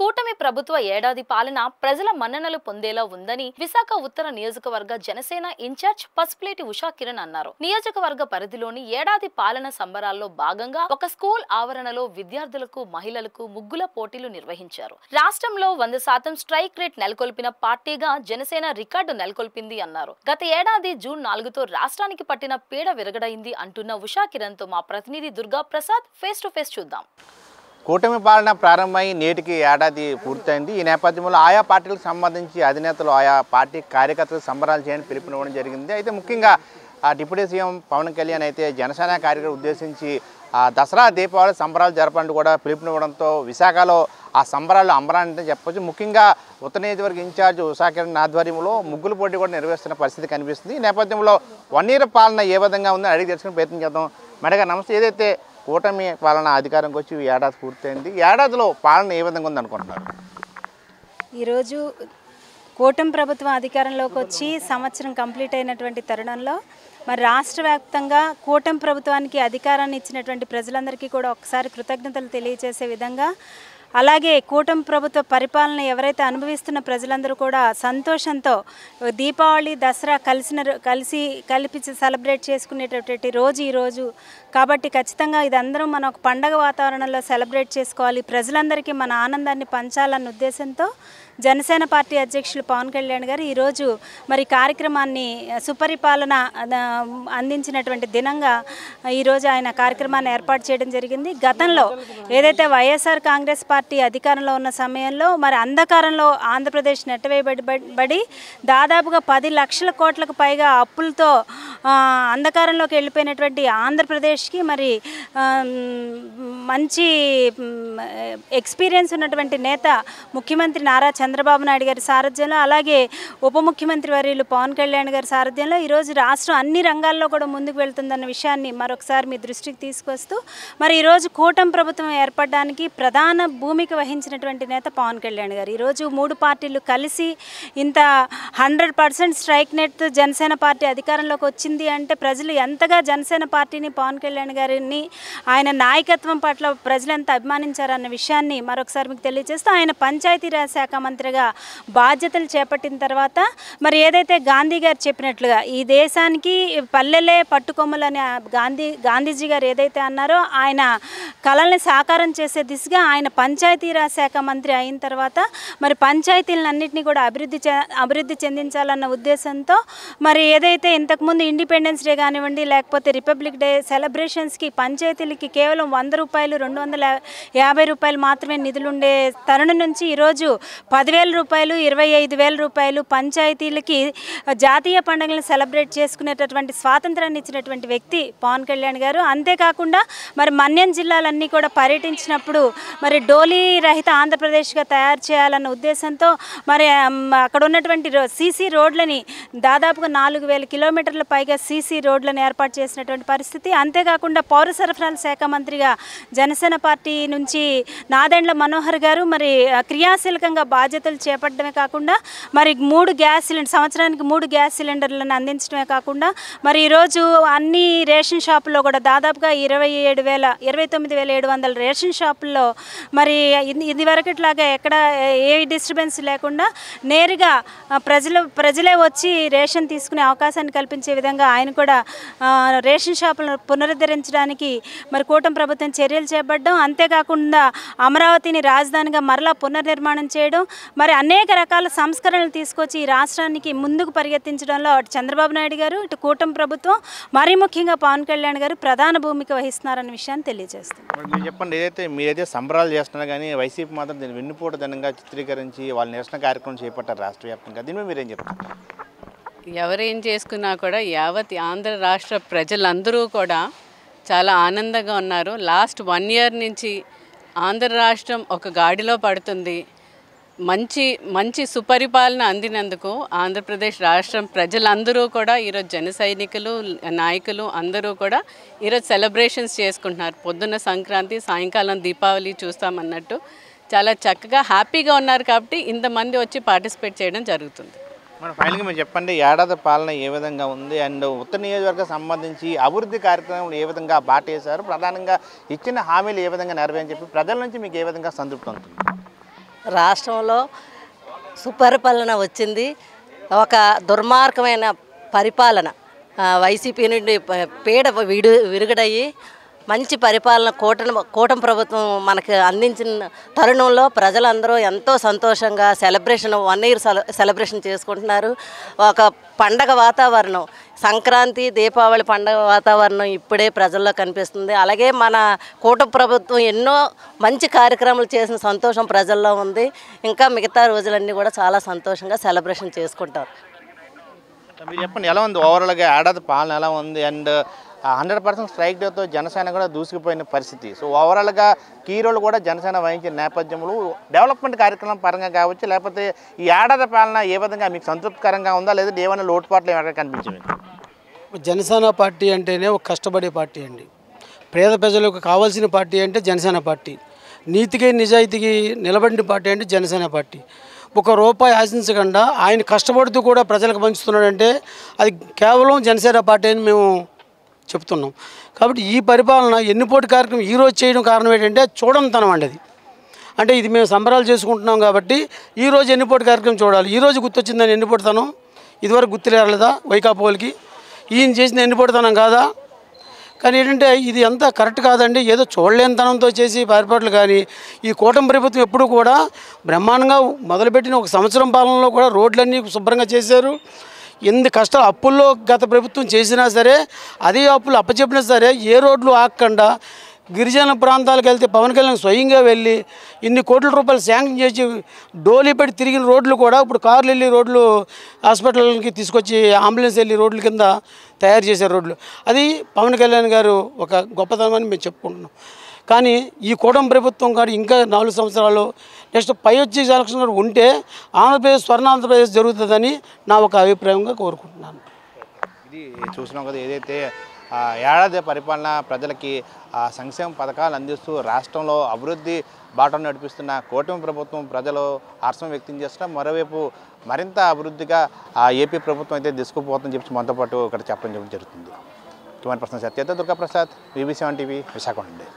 కూటమి ప్రభుత్వ ఏడాది పాలన ప్రజల మన్ననలు పొందేలా ఉందని విశాఖ ఉత్తర నియోజకవర్గ జనసేన ఇన్ఛార్జ్ పసుపులేటి ఉషా కిరణ్ అన్నారు. నియోజకవర్గ పరిధిలోని ఏడాది పాలన సంబరాల్లో భాగంగా ఒక స్కూల్ ఆవరణలో విద్యార్థులకు, మహిళలకు ముగ్గుల పోటీలు నిర్వహించారు. రాష్ట్రంలో 100% స్ట్రైక్ రేట్ నెలకొల్పిన పార్టీగా జనసేన రికార్డు నెలకొల్పింది అన్నారు. గత ఏడాది జూన్ 4తో రాష్ట్రానికి పట్టిన పీడ విరగడైంది అంటున్న ఉషా కిరణ్ తో మా ప్రతినిధి Durga Prasad face to face చూద్దాం. కూటమి పాలన ప్రారంభమై నేటికి ఏడాది పూర్తయింది. ఈ నేపథ్యంలో ఆయా పార్టీలకు సంబంధించి అధినేతలు ఆయా పార్టీ కార్యకర్తలు సంబరాలు చేయని పిలుపునివ్వడం జరిగింది. అయితే ముఖ్యంగా డిప్యూటీ సీఎం పవన్ కళ్యాణ్ అయితే జనసేన కార్యకర్తలు ఉద్దేశించి దసరా దీపావళి సంబరాలు జరపండి కూడా పిలుపునివ్వడంతో విశాఖలో ఆ సంబరాలు అంబరాన్ని చెప్పొచ్చు. ముఖ్యంగా ఉత్తర నియోజకవర్గ ఇన్ఛార్జ్ ఉషా కిరణ్ ఆధ్వర్యంలో ముగ్గుల పోటీ కూడా నిర్వహిస్తున్న పరిస్థితి కనిపిస్తుంది. ఈ నేపథ్యంలో 1 year పాలన ఏ విధంగా ఉందని అడిగి తెలుసుకునే ప్రయత్నం చేద్దాం. మేడగా నమస్తే. ఏదైతే కూటమి పాలన అధికారంకి వచ్చి ఏడాది పూర్తయింది, ఏడాదిలో పాలన ఏ విధంగా ఉందనుకుంటున్నారు? ఈరోజు కూటమి ప్రభుత్వం అధికారంలోకి వచ్చి సంవత్సరం కంప్లీట్ అయినటువంటి తరుణంలో మరి రాష్ట్ర వ్యాప్తంగా కూటమి ప్రభుత్వానికి అధికారాన్ని ఇచ్చినటువంటి ప్రజలందరికీ కూడా ఒకసారి కృతజ్ఞతలు తెలియజేసే విధంగా, అలాగే కూటమి ప్రభుత్వ పరిపాలన ఎవరైతే అనుభవిస్తున్న ప్రజలందరూ కూడా సంతోషంతో దీపావళి, దసరా కలిపి సెలబ్రేట్ చేసుకునేటటువంటి రోజు ఈరోజు. కాబట్టి ఖచ్చితంగా ఇదందరం మనం ఒక పండగ వాతావరణంలో సెలబ్రేట్ చేసుకోవాలి, ప్రజలందరికీ మన ఆనందాన్ని పంచాలన్న ఉద్దేశంతో జనసేన పార్టీ అధ్యక్షులు పవన్ కళ్యాణ్ గారు ఈరోజు మరి కార్యక్రమాన్ని సుపరిపాలన అందించినటువంటి దినంగా ఈరోజు ఆయన కార్యక్రమాన్ని ఏర్పాటు చేయడం జరిగింది. గతంలో ఏదైతే వైఎస్ఆర్ కాంగ్రెస్ పార్టీ అధికారంలో ఉన్న సమయంలో మరి అంధకారంలో ఆంధ్రప్రదేశ్ నెట్టవేయబడి దాదాపుగా 10 లక్షల కోట్లకు పైగా అప్పులతో అంధకారంలోకి వెళ్ళిపోయినటువంటి ఆంధ్రప్రదేశ్కి మరి మంచి ఎక్స్పీరియన్స్ ఉన్నటువంటి నేత ముఖ్యమంత్రి నారా చంద్రబాబు నాయుడు గారి సారథ్యంలో, అలాగే ఉప ముఖ్యమంత్రి వర్యులు పవన్ కళ్యాణ్ గారి సారథ్యంలో ఈరోజు రాష్ట్రం అన్ని రంగాల్లో కూడా ముందుకు వెళ్తుందన్న విషయాన్ని మరొకసారి మీ దృష్టికి తీసుకొస్తూ మరి ఈరోజు కూటమి ప్రభుత్వం ఏర్పడడానికి ప్రధాన భూమిక వహించినటువంటి నేత పవన్ కళ్యాణ్ గారు. ఈరోజు 3 పార్టీలు కలిసి ఇంత 100% స్ట్రైక్ నెట్ జనసేన పార్టీ అధికారంలోకి వచ్చింది అంటే ప్రజలు ఎంతగా జనసేన పార్టీని, పవన్ కళ్యాణ్ గారిని, ఆయన నాయకత్వం పట్ల ప్రజలు ఎంత అభిమానించారన్న విషయాన్ని మరొకసారి మీకు తెలియజేస్తూ, ఆయన పంచాయతీరాజ్ శాఖ మంత్రిగా బాధ్యతలు చేపట్టిన తర్వాత మరి ఏదైతే గాంధీ గారు చెప్పినట్లుగా ఈ దేశానికి పల్లెలే పట్టుకొమ్మలని గాంధీజీ గారు ఏదైతే అన్నారో ఆయన కళల్ని సాకారం చేసే దిశగా ఆయన పంచాయతీరాజ్ శాఖ మంత్రి అయిన తర్వాత మరి పంచాయతీలన్నింటినీ కూడా అభివృద్ధి చెందించాలన్న ఉద్దేశంతో మరి ఏదైతే ఇంతకుముందు ఇండిపెండెన్స్ డే కానివ్వండి, లేకపోతే రిపబ్లిక్ డే సెలబ్రేషన్స్కి పంచాయతీలకి కేవలం 100 రూపాయలు, 250 రూపాయలు మాత్రమే నిధులుండే తరుణం నుంచి ఈరోజు 10,000 రూపాయలు, 25,000 రూపాయలు పంచాయతీలకి జాతీయ పండుగలను సెలబ్రేట్ చేసుకునేటటువంటి స్వాతంత్రాన్ని ఇచ్చినటువంటి వ్యక్తి పవన్ కళ్యాణ్ గారు. అంతేకాకుండా మరి మన్యం జిల్లాలన్నీ కూడా పర్యటించినప్పుడు మరి డోలీ రహిత ఆంధ్రప్రదేశ్గా తయారు చేయాలన్న ఉద్దేశంతో మరి అక్కడ ఉన్నటువంటి సీసీ రోడ్లని దాదాపుగా 4,000 కిలోమీటర్ల పైగా సీసీ రోడ్లను ఏర్పాటు చేసినటువంటి పరిస్థితి. అంతేకాకుండా పౌర సరఫరాల శాఖ మంత్రిగా జనసేన పార్టీ నుంచి నాదెండ్ల మనోహర్ గారు మరి క్రియాశీలకంగా బాధ్యతలు చేపట్టడమే కాకుండా మరి 3 గ్యాస్ సిలిండర్ సంవత్సరానికి 3 గ్యాస్ సిలిండర్లను అందించడమే కాకుండా మరి ఈరోజు అన్ని రేషన్ షాపుల్లో కూడా దాదాపుగా 29,700 రేషన్ షాపుల్లో మరి ఇదివరకట్లాగా ఎక్కడ ఏ డిస్టర్బెన్స్ లేకుండా నేరుగా ప్రజలే వచ్చి రేషన్ తీసుకునే అవకాశాన్ని కల్పించే విధంగా ఆయన కూడా రేషన్ షాపులను పునరుద్ధరించడానికి మరి కూటమి ప్రభుత్వం చర్యలు చేపట్టడం, అంతేకాకుండా అమరావతిని రాజధానిగా మరలా పునర్నిర్మాణం చేయడం, మరి అనేక రకాల సంస్కరణలు తీసుకొచ్చి ఈ రాష్ట్రానికి ముందుకు పరిగెత్తించడంలో అటు చంద్రబాబు నాయుడు గారు, ఇటు కూటమి ప్రభుత్వం, మరీ ముఖ్యంగా పవన్ కళ్యాణ్ గారు ప్రధాన భూమిక వహిస్తున్నారన్న విషయాన్ని తెలియజేస్తుంది. మీరు చెప్పండి, మీరైతే సంబరాలు చేస్తున్నా కానీ వైసీపీ మాత్రం దీన్ని వెన్నుపోటు దండంగా చిత్రీకరించి వాళ్ళ నిరసన కార్యక్రమం చేపట్టారు రాష్ట్ర వ్యాప్తంగా. దీని మీరేం చెప్తారు? ఎవరేం చేసుకున్నా కూడా యావత్ ఆంధ్ర రాష్ట్ర ప్రజలందరూ కూడా చాలా ఆనందంగా ఉన్నారు. లాస్ట్ 1 year నుంచి ఆంధ్ర రాష్ట్రం ఒక గాడిలో పడుతుంది. మంచి సుపరిపాలన అందినందుకు ఆంధ్రప్రదేశ్ రాష్ట్రం ప్రజలందరూ కూడా ఈరోజు జన సైనికులు, నాయకులు అందరూ కూడా ఈరోజు సెలబ్రేషన్స్ చేసుకుంటున్నారు. పొద్దున్న సంక్రాంతి, సాయంకాలం దీపావళి చూస్తామన్నట్టు చాలా చక్కగా హ్యాపీగా ఉన్నారు. కాబట్టి ఇంతమంది వచ్చి పార్టిసిపేట్ చేయడం జరుగుతుంది. మన ఫైనల్గా మీరు చెప్పండి, ఏడాది పాలన ఏ విధంగా ఉంది అండ్ ఉత్తర నియోజకవర్గం సంబంధించి అభివృద్ధి కార్యక్రమాలు ఏ విధంగా బాటేశారు, ప్రధానంగా ఇచ్చిన హామీలు ఏ విధంగా నెరవేరని చెప్పి ప్రజల నుంచి మీకు ఏ విధంగా సంతృప్తి ఉంటుంది? రాష్ట్రంలో సుపరిపాలన వచ్చింది. ఒక దుర్మార్గమైన పరిపాలన వైసీపీ నుండి పీడ విరుగుడయ్యి మంచి పరిపాలన కూటమి ప్రభుత్వం మనకు అందించిన తరుణంలో ప్రజలందరూ ఎంతో సంతోషంగా 1 ఇయర్ సెలబ్రేషన్ చేసుకుంటున్నారు. ఒక పండగ వాతావరణం, సంక్రాంతి దీపావళి పండగ వాతావరణం ఇప్పుడే ప్రజల్లో కనిపిస్తుంది. అలాగే మన కూటమి ప్రభుత్వం ఎన్నో మంచి కార్యక్రమాలు చేసిన సంతోషం ప్రజల్లో ఉంది. ఇంకా మిగతా రోజులన్నీ కూడా చాలా సంతోషంగా సెలబ్రేషన్ చేసుకుంటారు. మీరు చెప్పండి, ఎలా ఉంది ఓవరాల్గా ఏడాది పాలన ఎలా ఉంది? అండ్ 100% స్ట్రైక్ డేతో జనసేన కూడా దూసుకుపోయిన పరిస్థితి. సో ఓవరాల్గా కీ రోల్ కూడా జనసేన వహించిన నేపథ్యంలో డెవలప్మెంట్ కార్యక్రమం పరంగా కావచ్చు, లేకపోతే ఈ ఏడాది పాలన ఏ విధంగా మీకు సంతృప్తికరంగా ఉందా, లేదా ఏమైనా లోటుపాట్లు ఏమైనా కనిపించింది? జనసేన పార్టీ అంటేనే ఒక కష్టపడే పార్టీ అండి. పేద ప్రజలకు కావాల్సిన పార్టీ అంటే జనసేన పార్టీ. నీతికి నిజాయితీకి నిలబడిన పార్టీ అంటే జనసేన పార్టీ. ₹1 ఆశించకుండా ఆయన కష్టపడుతూ కూడా ప్రజలకు పంచుతున్నాడంటే అది కేవలం జనసేన పార్టీ అని మేము చెప్తున్నాం. కాబట్టి ఈ పరిపాలన ఎన్నిపోటు కార్యక్రమం ఈరోజు చేయడం కారణం ఏంటంటే చూడంతనం అండి. అది అంటే ఇది మేము సంబరాలు చేసుకుంటున్నాం కాబట్టి ఈరోజు ఎన్నిపోటు కార్యక్రమం చూడాలి. ఈరోజు గుర్తొచ్చిందని ఎన్నిపోటుతనం ఇదివరకు గుర్తులేరలేదా వైకాపా వాళ్ళకి? ఈయన చేసిన ఎన్నిపోటుతనం కాదా? కానీ ఏంటంటే ఇది అంతా కరెక్ట్ కాదండి. ఏదో చూడలేనితనంతో చేసి పారిపాట్లు. కానీ ఈ కూటమి ప్రభుత్వం ఎప్పుడు కూడా బ్రహ్మాండంగా మొదలుపెట్టిన 1 సంవత్సరం పాలనలో కూడా రోడ్లన్నీ శుభ్రంగా చేశారు. ఎన్ని కష్టాలు అప్పుల్లో గత ప్రభుత్వం చేసినా సరే, అదే అప్పులు అప్పచెప్పినా సరే ఏ రోడ్లు ఆగకుండా గిరిజన ప్రాంతాలకు వెళ్తే పవన్ కళ్యాణ్ స్వయంగా వెళ్ళి ఇన్ని కోట్ల రూపాయలు శాంక్షన్ చేసి డోలీ పెట్టి తిరిగిన రోడ్లు కూడా ఇప్పుడు కార్లు వెళ్ళి రోడ్లు హాస్పిటల్కి తీసుకొచ్చి అంబులెన్స్ వెళ్ళి రోడ్ల కింద తయారు చేశారు రోడ్లు. అది పవన్ కళ్యాణ్ గారు ఒక గొప్పతనం అని మేము చెప్పుకుంటున్నాం. కానీ ఈ కూటమి ప్రభుత్వం కానీ ఇంకా 4 సంవత్సరాలు నెక్స్ట్ పై వచ్చే ఎలక్షన్ కూడా ఉంటే ఆంధ్రప్రదేశ్ స్వర్ణాంధ్రప్రదేశ్ జరుగుతుందని నా ఒక అభిప్రాయంగా కోరుకుంటున్నాను. ఇది చూసినాం కదా, ఏదైతే ఏడాది పరిపాలన ప్రజలకి సంక్షేమ పథకాలు అందిస్తూ రాష్ట్రంలో అభివృద్ధి బాటను నడిపిస్తున్న కూటమి ప్రభుత్వం ప్రజలు హర్షం వ్యక్తం చేస్తున్నారు. మరోవైపు మరింత అభివృద్ధిగా ఏపీ ప్రభుత్వం అయితే తీసుకుపోతుందని చెప్పి మనతో పాటు ఇక్కడ చెప్పడం జరుగుతుంది. కెమెరా పర్సన్ సత్యతో దుర్గాప్రసాద్, BBC1 టీవీ, విశాఖ నుండి.